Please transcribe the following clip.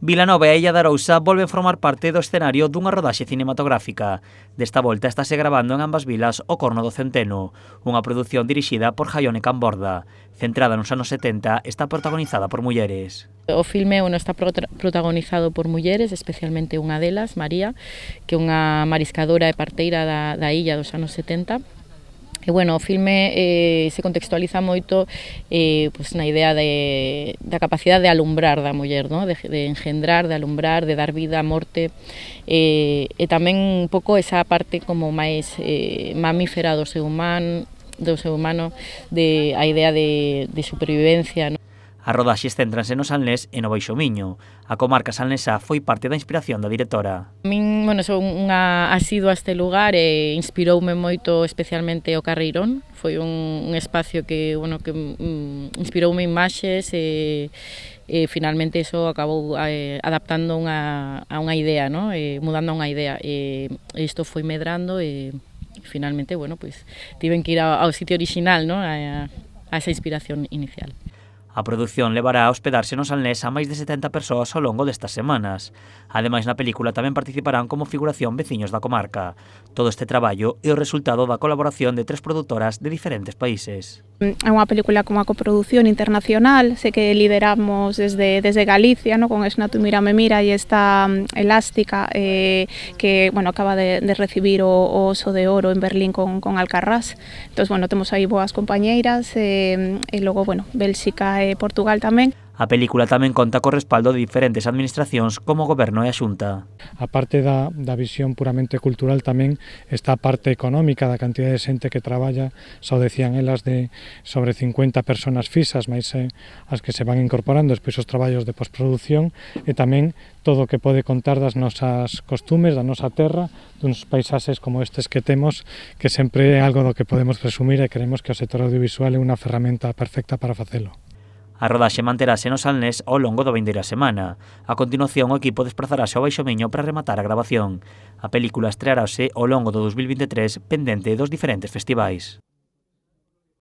Vilanova e Illa de Arousa volven formar parte do escenario dunha rodaxe cinematográfica. Desta volta estáse gravando en ambas vilas O Corno do Centeno, unha produción dirixida por Jaione Camborda. Centrada nos anos 70, está protagonizada por mulleres. O filme está protagonizado por mulleres, especialmente unha delas, María, que é unha mariscadora e parteira da illa dos anos 70. E, bueno, o filme se contextualiza moito pues, na idea da capacidade de alumbrar da muller, ¿no? de engendrar, de alumbrar, de dar vida a morte, e tamén un pouco esa parte como máis mamífera do ser humano, a idea de supervivencia, ¿no? As rodaxes céntranse no Salnés e no Baixo Miño. A comarca salnesá foi parte da inspiración da directora. A min, son unha asidua a este lugar e inspiroume moito especialmente o Carreirón. Foi un espacio que inspiroume imaxes e finalmente iso acabou adaptando a unha idea, ¿no? Mudando a unha idea. Isto foi medrando e finalmente, tiven que ir ao sitio orixinal, ¿no? A esa inspiración inicial. A produción levará a hospedarse no Salnés a máis de 70 persoas ao longo destas semanas. Ademais, na película tamén participarán como figuración veciños da comarca. Todo este traballo é o resultado da colaboración de 3 produtoras de diferentes países. É unha película con unha coproducción internacional, sei que lideramos desde Galicia, ¿no? Con Esna tú mírame mira e esta Elástica que acaba de recibir o Oso de Oro en Berlín con Alcarrás. Entón, temos aí boas compañeiras e logo, Bélxica e Portugal tamén. A película tamén conta co respaldo de diferentes administracións como o Goberno e a Xunta. A parte da visión puramente cultural tamén está a parte económica da cantidad de xente que traballa, só decían elas de sobre 50 personas fixas, máis as que se van incorporando despois os traballos de postproducción e tamén todo o que pode contar das nosas costumes, da nosa terra, duns paisaxes como estes que temos, que sempre é algo do que podemos presumir e creemos que o sector audiovisual é unha ferramenta perfecta para facelo. A rodaxe manterase no Salnés ao longo da vindeira semana. A continuación, o equipo desplazarase ao Baixo Miño para rematar a grabación. A película estrearase ao longo do 2023 pendente dos diferentes festivais.